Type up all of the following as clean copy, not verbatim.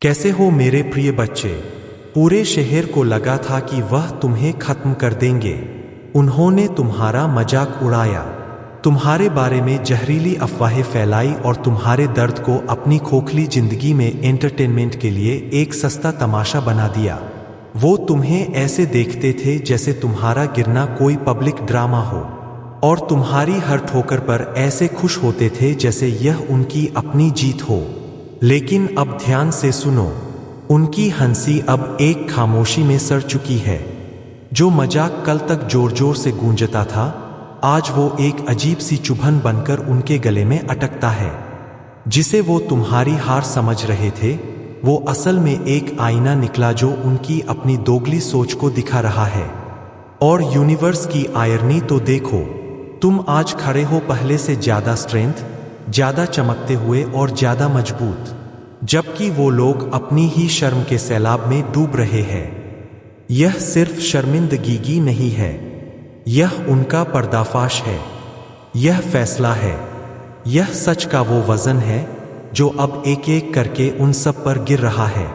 कैसे हो मेरे प्रिय बच्चे? पूरे शहर को लगा था कि वह तुम्हें खत्म कर देंगे। उन्होंने तुम्हारा मजाक उड़ाया, तुम्हारे बारे में जहरीली अफवाहें फैलाई और तुम्हारे दर्द को अपनी खोखली जिंदगी में एंटरटेनमेंट के लिए एक सस्ता तमाशा बना दिया। वो तुम्हें ऐसे देखते थे जैसे तुम्हारा गिरना कोई पब्लिक ड्रामा हो, और तुम्हारी हर ठोकर पर ऐसे खुश होते थे जैसे यह उनकी अपनी जीत हो। लेकिन अब ध्यान से सुनो, उनकी हंसी अब एक खामोशी में सड़ चुकी है। जो मजाक कल तक जोर जोर से गूंजता था, आज वो एक अजीब सी चुभन बनकर उनके गले में अटकता है। जिसे वो तुम्हारी हार समझ रहे थे, वो असल में एक आईना निकला जो उनकी अपनी दोगली सोच को दिखा रहा है। और यूनिवर्स की आयरनी तो देखो, तुम आज खड़े हो पहले से ज्यादा स्ट्रेंथ, ज्यादा चमकते हुए और ज्यादा मजबूत, जबकि वो लोग अपनी ही शर्म के सैलाब में डूब रहे हैं। यह सिर्फ शर्मिंदगी नहीं है, यह उनका पर्दाफाश है, यह फैसला है, यह सच का वो वजन है जो अब एक एक करके उन सब पर गिर रहा है।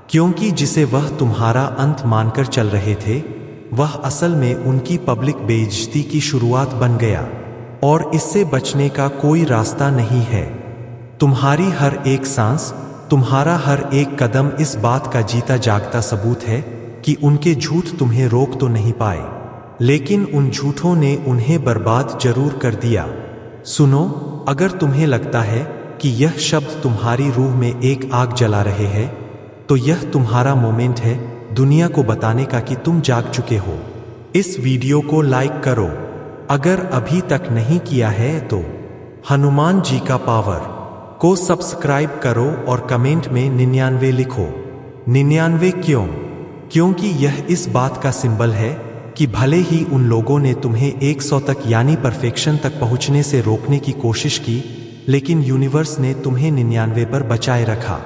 क्योंकि जिसे वह तुम्हारा अंत मानकर चल रहे थे, वह असल में उनकी पब्लिक बेइज्जती की शुरुआत बन गया, और इससे बचने का कोई रास्ता नहीं है। तुम्हारी हर एक सांस, तुम्हारा हर एक कदम इस बात का जीता जागता सबूत है कि उनके झूठ तुम्हें रोक तो नहीं पाए, लेकिन उन झूठों ने उन्हें बर्बाद जरूर कर दिया। सुनो, अगर तुम्हें लगता है कि यह शब्द तुम्हारी रूह में एक आग जला रहे हैं, तो यह तुम्हारा मोमेंट है दुनिया को बताने का कि तुम जाग चुके हो। इस वीडियो को लाइक करो, अगर अभी तक नहीं किया है तो हनुमान जी का पावर को सब्सक्राइब करो और कमेंट में 99 लिखो। 99 क्यों? क्योंकि यह इस बात का सिंबल है कि भले ही उन लोगों ने तुम्हें 100 तक यानी परफेक्शन तक पहुंचने से रोकने की कोशिश की, लेकिन यूनिवर्स ने तुम्हें 99 पर बचाए रखा,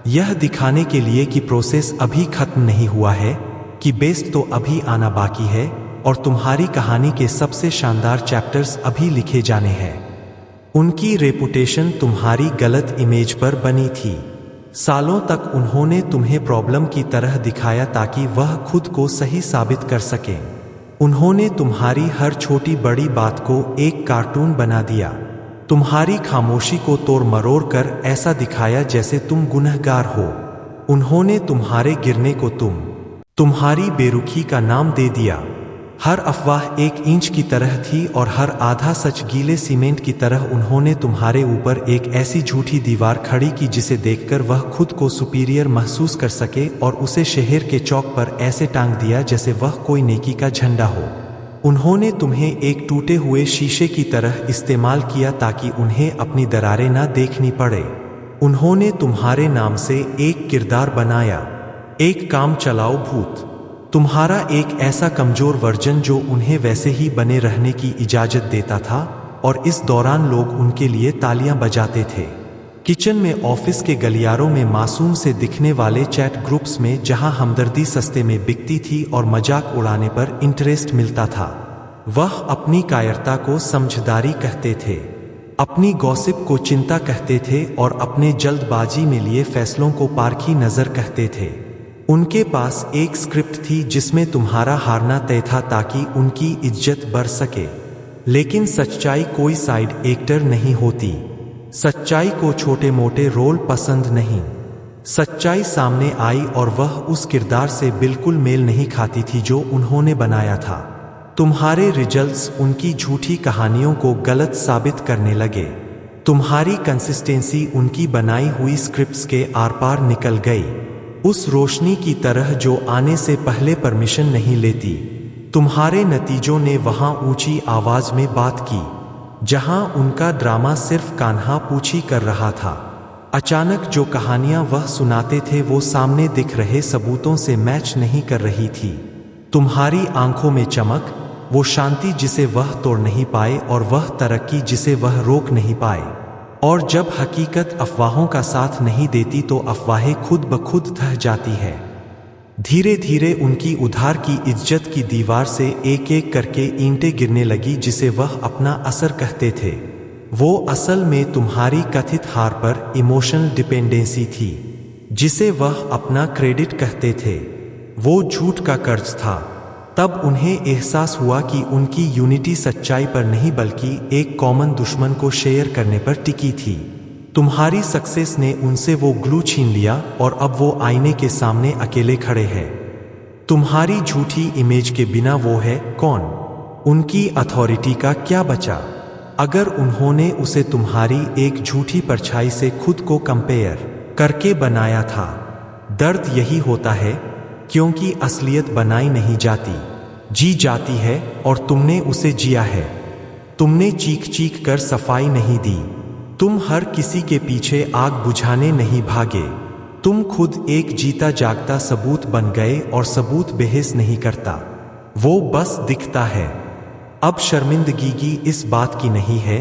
यह दिखाने के लिए कि प्रोसेस अभी खत्म नहीं हुआ है, कि बेस्ट तो अभी आना बाकी है और तुम्हारी कहानी के सबसे शानदार चैप्टर्स अभी लिखे जाने हैं। उनकी रेपुटेशन तुम्हारी गलत इमेज पर बनी थी। सालों तक उन्होंने तुम्हें प्रॉब्लम की तरह दिखाया ताकि वह खुद को सही साबित कर सके। उन्होंने तुम्हारी हर छोटी बड़ी बात को एक कार्टून बना दिया, तुम्हारी खामोशी को तोड़ मरोड़ कर ऐसा दिखाया जैसे तुम गुनहगार हो। उन्होंने तुम्हारे गिरने को तुम्हारी बेरुखी का नाम दे दिया। हर अफवाह 1 इंच की तरह थी और हर आधा सच गीले सीमेंट की तरह। उन्होंने तुम्हारे ऊपर एक ऐसी झूठी दीवार खड़ी की जिसे देखकर वह खुद को सुपीरियर महसूस कर सके, और उसे शहर के चौक पर ऐसे टांग दिया जैसे वह कोई नेकी का झंडा हो। उन्होंने तुम्हें एक टूटे हुए शीशे की तरह इस्तेमाल किया ताकि उन्हें अपनी दरारें ना देखनी पड़े। उन्होंने तुम्हारे नाम से एक किरदार बनाया, एक काम चलाओ भूत, तुम्हारा एक ऐसा कमजोर वर्जन जो उन्हें वैसे ही बने रहने की इजाजत देता था, और इस दौरान लोग उनके लिए तालियां बजाते थे। किचन में, ऑफिस के गलियारों में, मासूम से दिखने वाले चैट ग्रुप्स में जहां हमदर्दी सस्ते में बिकती थी और मजाक उड़ाने पर इंटरेस्ट मिलता था। वह अपनी कायरता को समझदारी कहते थे, अपनी गॉसिप को चिंता कहते थे और अपने जल्दबाजी में लिए फैसलों को पारखी नजर कहते थे। उनके पास एक स्क्रिप्ट थी जिसमें तुम्हारा हारना तय था ताकि उनकी इज्जत बढ़ सके। लेकिन सच्चाई कोई साइड एक्टर नहीं होती। सच्चाई को छोटे मोटे रोल पसंद नहीं। सच्चाई सामने आई और वह उस किरदार से बिल्कुल मेल नहीं खाती थी जो उन्होंने बनाया था। तुम्हारे रिजल्ट्स उनकी झूठी कहानियों को गलत साबित करने लगे। तुम्हारी कंसिस्टेंसी उनकी बनाई हुई स्क्रिप्ट्स के आर पार निकल गई, उस रोशनी की तरह जो आने से पहले परमिशन नहीं लेती। तुम्हारे नतीजों ने वहां ऊंची आवाज में बात की जहां उनका ड्रामा सिर्फ कान्हा पूछी कर रहा था। अचानक जो कहानियां वह सुनाते थे वो सामने दिख रहे सबूतों से मैच नहीं कर रही थी। तुम्हारी आंखों में चमक, वो शांति जिसे वह तोड़ नहीं पाए, और वह तरक्की जिसे वह रोक नहीं पाए। और जब हकीकत अफवाहों का साथ नहीं देती तो अफवाहें खुद ब खुद ढह जाती है। धीरे धीरे उनकी उधार की इज्जत की दीवार से एक एक करके ईंटें गिरने लगी जिसे वह अपना असर कहते थे। वो असल में तुम्हारी कथित हार पर इमोशनल डिपेंडेंसी थी। जिसे वह अपना क्रेडिट कहते थे, वो झूठ का कर्ज था। तब उन्हें एहसास हुआ कि उनकी यूनिटी सच्चाई पर नहीं बल्कि एक कॉमन दुश्मन को शेयर करने पर टिकी थी। तुम्हारी सक्सेस ने उनसे वो ग्लू छीन लिया और अब वो आईने के सामने अकेले खड़े हैं। तुम्हारी झूठी इमेज के बिना वो है कौन? उनकी अथॉरिटी का क्या बचा अगर उन्होंने उसे तुम्हारी एक झूठी परछाई से खुद को कंपेयर करके बनाया था? दर्द यही होता है क्योंकि असलियत बनाई नहीं जाती, जी जाती है, और तुमने उसे जिया है। तुमने चीख चीख कर सफाई नहीं दी, तुम हर किसी के पीछे आग बुझाने नहीं भागे, तुम खुद एक जीता जागता सबूत बन गए और सबूत बहस नहीं करता, वो बस दिखता है। अब शर्मिंदगी इस बात की नहीं है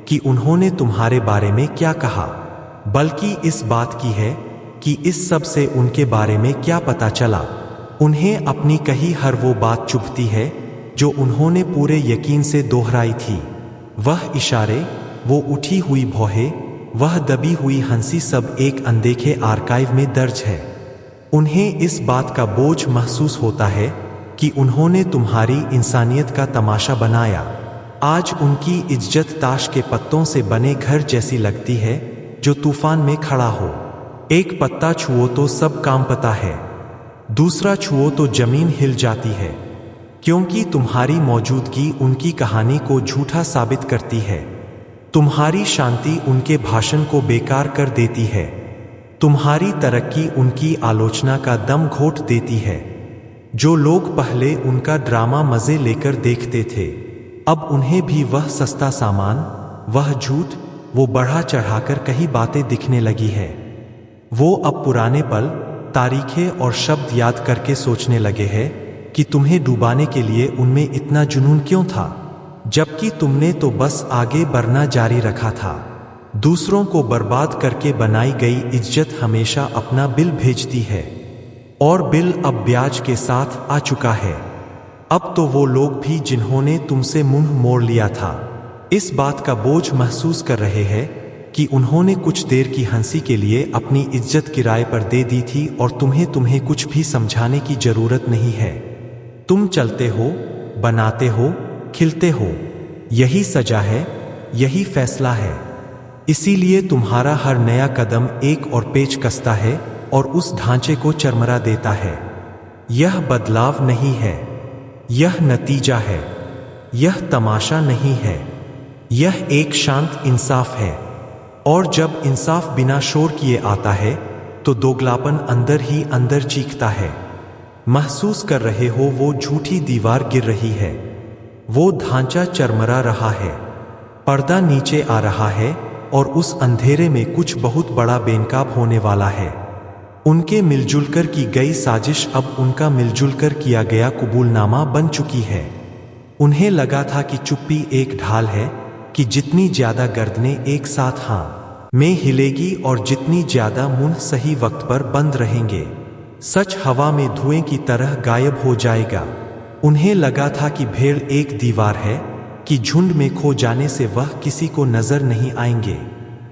कि उन्होंने तुम्हारे बारे में क्या कहा, बल्कि इस बात की है कि इस सब से उनके बारे में क्या पता चला। उन्हें अपनी कही हर वो बात चुभती है जो उन्होंने पूरे यकीन से दोहराई थी। वह इशारे, वो उठी हुई भौहें, वह दबी हुई हंसी सब एक अनदेखे आर्काइव में दर्ज है। उन्हें इस बात का बोझ महसूस होता है कि उन्होंने तुम्हारी इंसानियत का तमाशा बनाया। आज उनकी इज्जत ताश के पत्तों से बने घर जैसी लगती है जो तूफान में खड़ा हो। एक पत्ता छुओ तो सब काम पता है, दूसरा छुओ तो जमीन हिल जाती है, क्योंकि तुम्हारी मौजूदगी उनकी कहानी को झूठा साबित करती है। तुम्हारी शांति उनके भाषण को बेकार कर देती है, तुम्हारी तरक्की उनकी आलोचना का दम घोट देती है। जो लोग पहले उनका ड्रामा मजे लेकर देखते थे, अब उन्हें भी वह सस्ता सामान, वह झूठ, वो बढ़ा चढ़ाकर कई बातें दिखने लगी है। वो अब पुराने पल, तारीखें और शब्द याद करके सोचने लगे हैं कि तुम्हें डुबाने के लिए उनमें इतना जुनून क्यों था, जबकि तुमने तो बस आगे बढ़ना जारी रखा था। दूसरों को बर्बाद करके बनाई गई इज्जत हमेशा अपना बिल भेजती है, और बिल अब ब्याज के साथ आ चुका है। अब तो वो लोग भी जिन्होंने तुमसे मुंह मोड़ लिया था, इस बात का बोझ महसूस कर रहे हैं कि उन्होंने कुछ देर की हंसी के लिए अपनी इज्जत किराए पर दे दी थी और तुम्हें कुछ भी समझाने की जरूरत नहीं है। तुम चलते हो, बनाते हो, खिलते हो, यही सजा है, यही फैसला है। इसीलिए तुम्हारा हर नया कदम एक और पेच कसता है और उस ढांचे को चरमरा देता है। यह बदलाव नहीं है, यह नतीजा है, यह तमाशा नहीं है, यह एक शांत इंसाफ है। और जब इंसाफ बिना शोर किए आता है तो दोगलापन अंदर ही अंदर चीखता है। महसूस कर रहे हो वो झूठी दीवार गिर रही है, वो ढांचा चरमरा रहा है, पर्दा नीचे आ रहा है और उस अंधेरे में कुछ बहुत बड़ा बेनकाब होने वाला है। उनके मिलजुल कर की गई साजिश अब उनका मिलजुल कर किया गया कबूलनामा बन चुकी है। उन्हें लगा था कि चुप्पी एक ढाल है कि जितनी ज्यादा गर्दनें एक साथ हाँ में हिलेगी और जितनी ज्यादा मुंह सही वक्त पर बंद रहेंगे, सच हवा में धुएं की तरह गायब हो जाएगा। उन्हें लगा था कि भेड़ एक दीवार है कि झुंड में खो जाने से वह किसी को नजर नहीं आएंगे,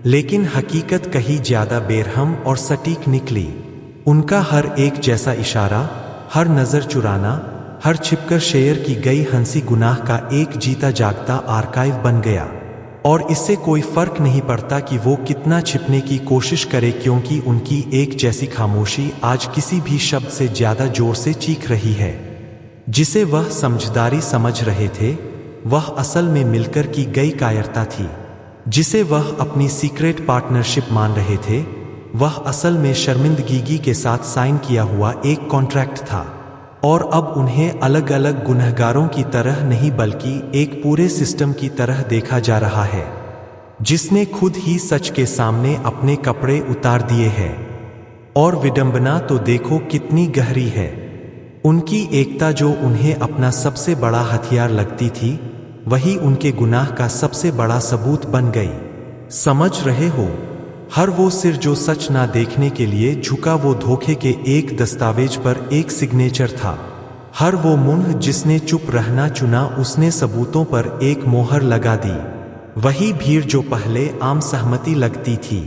लेकिन हकीकत कहीं ज्यादा बेरहम और सटीक निकली। उनका हर एक जैसा इशारा, हर नजर चुराना, हर छिपकर शेयर की गई हंसी गुनाह का एक जीता जागता आर्काइव बन गया। और इससे कोई फर्क नहीं पड़ता कि वो कितना छिपने की कोशिश करे, क्योंकि उनकी एक जैसी खामोशी आज किसी भी शब्द से ज्यादा जोर से चीख रही है। जिसे वह समझदारी समझ रहे थे, वह असल में मिलकर की गई कायरता थी। जिसे वह अपनी सीक्रेट पार्टनरशिप मान रहे थे, वह असल में शर्मिंदगी के साथ साइन किया हुआ एक कॉन्ट्रैक्ट था। और अब उन्हें अलग अलग गुनहगारों की तरह नहीं बल्कि एक पूरे सिस्टम की तरह देखा जा रहा है, जिसने खुद ही सच के सामने अपने कपड़े उतार दिए हैं। और विडंबना तो देखो कितनी गहरी है। उनकी एकता जो उन्हें अपना सबसे बड़ा हथियार लगती थी, वही उनके गुनाह का सबसे बड़ा सबूत बन गई। समझ रहे हो? हर वो सिर जो सच ना देखने के लिए झुका, वो धोखे के एक दस्तावेज पर एक सिग्नेचर था। हर वो मुंह जिसने चुप रहना चुना, उसने सबूतों पर एक मोहर लगा दी। वही भीड़ जो पहले आम सहमति लगती थी,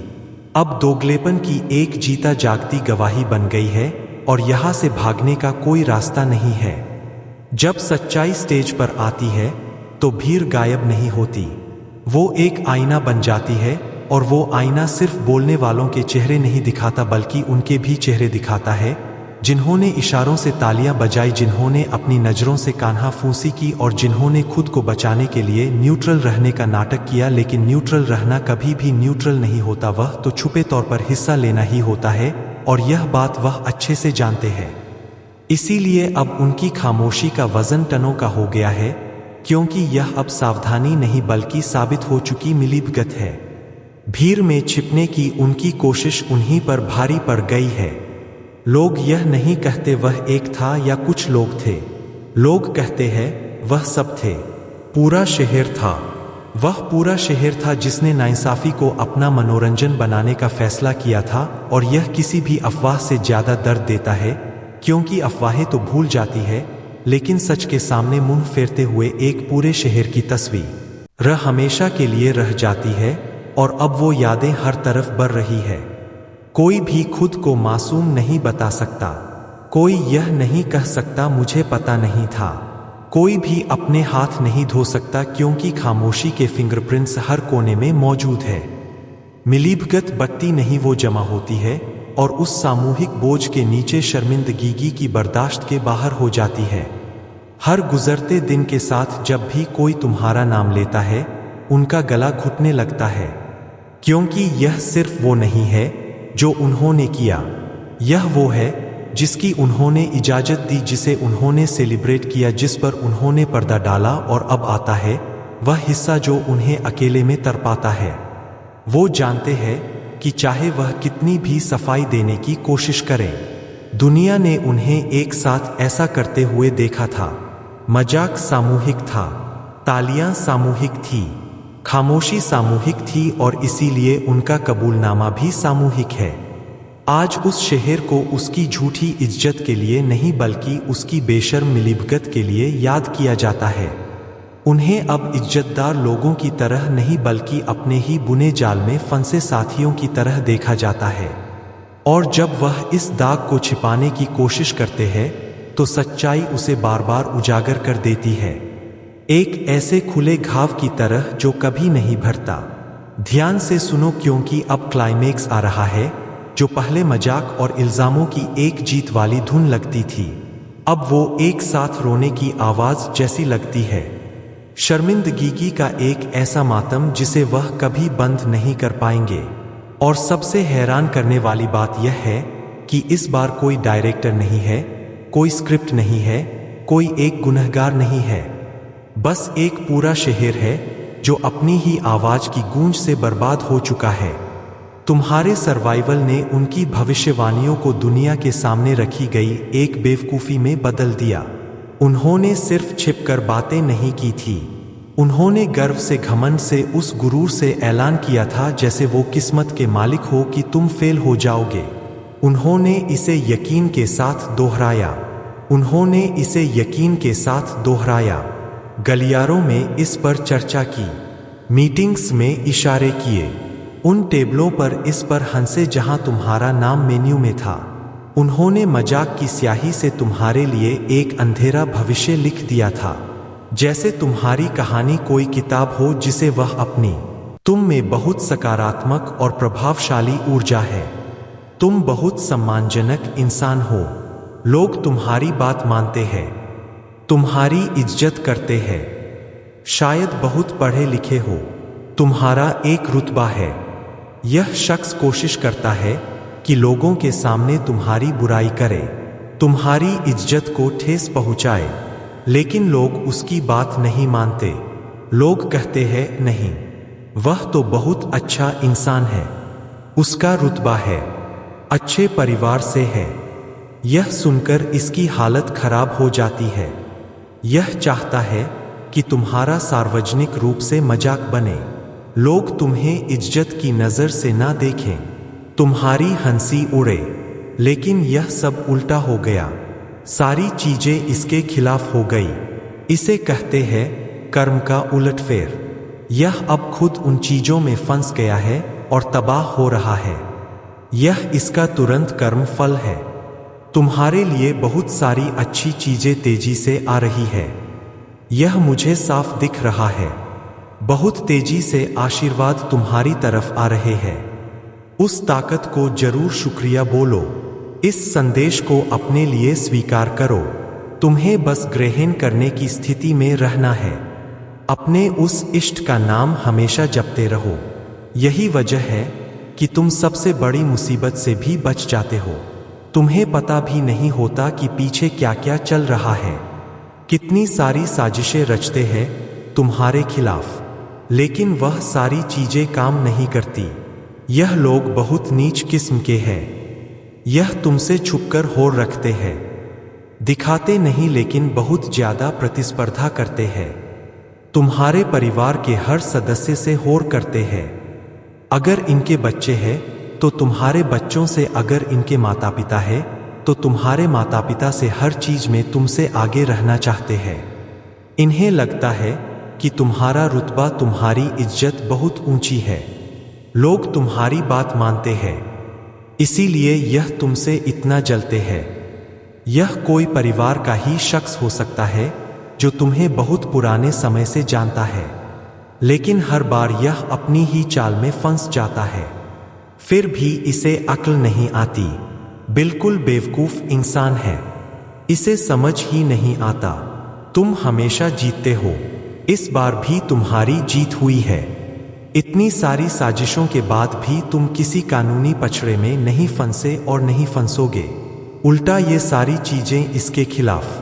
अब दोगलेपन की एक जीता जागती गवाही बन गई है और यहाँ से भागने का कोई रास्ता नहीं है। जब सच्चाई स्टेज पर आती है तो भीड़ गायब नहीं होती, वो एक आईना बन जाती है और वो आईना सिर्फ बोलने वालों के चेहरे नहीं दिखाता बल्कि उनके भी चेहरे दिखाता है, जिन्होंने इशारों से तालियां बजाई, जिन्होंने अपनी नज़रों से कान्हा फूंसी की और जिन्होंने खुद को बचाने के लिए न्यूट्रल रहने का नाटक किया। लेकिन न्यूट्रल रहना कभी भी न्यूट्रल नहीं होता, वह तो छुपे तौर पर हिस्सा लेना ही होता है और यह बात वह अच्छे से जानते हैं। इसीलिए अब उनकी खामोशी का वजन टनों का हो गया है, क्योंकि यह अब सावधानी नहीं बल्कि साबित हो चुकी मिलीभगत है। भीड़ में छिपने की उनकी कोशिश उन्हीं पर भारी पड़ गई है। लोग यह नहीं कहते वह एक था या कुछ लोग थे, लोग कहते हैं वह सब थे। पूरा शहर था, वह पूरा शहर था जिसने नाइंसाफी को अपना मनोरंजन बनाने का फैसला किया था। और यह किसी भी अफवाह से ज्यादा दर्द देता है, क्योंकि अफवाहें तो भूल जाती है लेकिन सच के सामने मुंह फेरते हुए एक पूरे शहर की तस्वीर हमेशा के लिए रह जाती है और अब वो यादें हर तरफ बढ़ रही है। कोई भी खुद को मासूम नहीं बता सकता, कोई यह नहीं कह सकता मुझे पता नहीं था, कोई भी अपने हाथ नहीं धो सकता क्योंकि खामोशी के फिंगरप्रिंट्स हर कोने में मौजूद है। मिलीभगत बत्ती नहीं वो जमा होती है और उस सामूहिक बोझ के नीचे शर्मिंदगी की बर्दाश्त के बाहर हो जाती है। हर गुजरते दिन के साथ जब भी कोई तुम्हारा नाम लेता है उनका गला घुटने लगता है, क्योंकि यह सिर्फ वो नहीं है जो उन्होंने किया, यह वो है जिसकी उन्होंने इजाजत दी, जिसे उन्होंने सेलिब्रेट किया, जिस पर उन्होंने पर्दा डाला। और अब आता है वह हिस्सा जो उन्हें अकेले में तड़पाता है। वो जानते हैं कि चाहे वह कितनी भी सफाई देने की कोशिश करें, दुनिया ने उन्हें एक साथ ऐसा करते हुए देखा था। मजाक सामूहिक था, तालियां सामूहिक थी, खामोशी सामूहिक थी और इसीलिए उनका कबूलनामा भी सामूहिक है। आज उस शहर को उसकी झूठी इज्जत के लिए नहीं बल्कि उसकी बेशर्म मिलीभगत के लिए याद किया जाता है। उन्हें अब इज्जतदार लोगों की तरह नहीं बल्कि अपने ही बुने जाल में फंसे साथियों की तरह देखा जाता है। और जब वह इस दाग को छिपाने की कोशिश करते हैं तो सच्चाई उसे बार बार उजागर कर देती है, एक ऐसे खुले घाव की तरह जो कभी नहीं भरता। ध्यान से सुनो क्योंकि अब क्लाइमेक्स आ रहा है। जो पहले मजाक और इल्जामों की एक जीत वाली धुन लगती थी, अब वो एक साथ रोने की आवाज जैसी लगती है। शर्मिंदगी का एक ऐसा मातम जिसे वह कभी बंद नहीं कर पाएंगे। और सबसे हैरान करने वाली बात यह है कि इस बार कोई डायरेक्टर नहीं है, कोई स्क्रिप्ट नहीं है, कोई एक गुनहगार नहीं है, बस एक पूरा शहर है जो अपनी ही आवाज की गूंज से बर्बाद हो चुका है। तुम्हारे सर्वाइवल ने उनकी भविष्यवाणियों को दुनिया के सामने रखी गई एक बेवकूफ़ी में बदल दिया। उन्होंने सिर्फ छिपकर बातें नहीं की थी, उन्होंने गर्व से, घमंड से, उस गुरूर से ऐलान किया था जैसे वो किस्मत के मालिक हो कि तुम फेल हो जाओगे। उन्होंने इसे यकीन के साथ दोहराया, उन्होंने इसे यकीन के साथ दोहराया। गलियारों में इस पर चर्चा की, मीटिंग्स में इशारे किए, उन टेबलों पर इस पर हंसे जहां तुम्हारा नाम मेन्यू में था। उन्होंने मजाक की स्याही से तुम्हारे लिए एक अंधेरा भविष्य लिख दिया था, जैसे तुम्हारी कहानी कोई किताब हो जिसे वह अपनी। तुम में बहुत सकारात्मक और प्रभावशाली ऊर्जा है, तुम बहुत सम्मानजनक इंसान हो, लोग तुम्हारी बात मानते हैं, तुम्हारी इज्जत करते हैं, शायद बहुत पढ़े लिखे हो, तुम्हारा एक रुतबा है। यह शख्स कोशिश करता है कि लोगों के सामने तुम्हारी बुराई करे, तुम्हारी इज्जत को ठेस पहुंचाए, लेकिन लोग उसकी बात नहीं मानते। लोग कहते हैं नहीं, वह तो बहुत अच्छा इंसान है, उसका रुतबा है, अच्छे परिवार से है। यह सुनकर इसकी हालत खराब हो जाती है। यह चाहता है कि तुम्हारा सार्वजनिक रूप से मजाक बने, लोग तुम्हें इज्जत की नज़र से ना देखें, तुम्हारी हंसी उड़े। लेकिन यह सब उल्टा हो गया, सारी चीजें इसके खिलाफ हो गई। इसे कहते हैं कर्म का उलटफेर। यह अब खुद उन चीजों में फंस गया है और तबाह हो रहा है। यह इसका तुरंत कर्म फल है। तुम्हारे लिए बहुत सारी अच्छी चीजें तेजी से आ रही है। यह मुझे साफ दिख रहा है। बहुत तेजी से आशीर्वाद तुम्हारी तरफ आ रहे हैं। उस ताकत को जरूर शुक्रिया बोलो। इस संदेश को अपने लिए स्वीकार करो। तुम्हें बस ग्रहण करने की स्थिति में रहना है। अपने उस इष्ट का नाम हमेशा जपते रहो। यही वजह है कि तुम सबसे बड़ी मुसीबत से भी बच जाते हो। तुम्हें पता भी नहीं होता कि पीछे क्या क्या चल रहा है। कितनी सारी साजिशें रचते हैं तुम्हारे खिलाफ, लेकिन वह सारी चीजें काम नहीं करती। यह लोग बहुत नीच किस्म के हैं। यह तुमसे छुपकर होड़ रखते हैं। दिखाते नहीं, लेकिन बहुत ज्यादा प्रतिस्पर्धा करते हैं। तुम्हारे परिवार के हर सदस्य से होड़ करते हैं। अगर इनके बच्चे हैं तो तुम्हारे बच्चों से, अगर इनके माता पिता है तो तुम्हारे माता पिता से, हर चीज में तुमसे आगे रहना चाहते हैं। इन्हें लगता है कि तुम्हारा रुतबा, तुम्हारी इज्जत बहुत ऊंची है। लोग तुम्हारी बात मानते हैं, इसीलिए यह तुमसे इतना जलते हैं। यह कोई परिवार का ही शख्स हो सकता है जो तुम्हें बहुत पुराने समय से जानता है, लेकिन हर बार यह अपनी ही चाल में फंस जाता है। फिर भी इसे अक्ल नहीं आती। बिल्कुल बेवकूफ इंसान है। इसे समझ ही नहीं आता। तुम हमेशा जीतते हो। इस बार भी तुम्हारी जीत हुई है। इतनी सारी साजिशों के बाद भी तुम किसी कानूनी पछड़े में नहीं फंसे और नहीं फंसोगे। उल्टा ये सारी चीजें इसके खिलाफ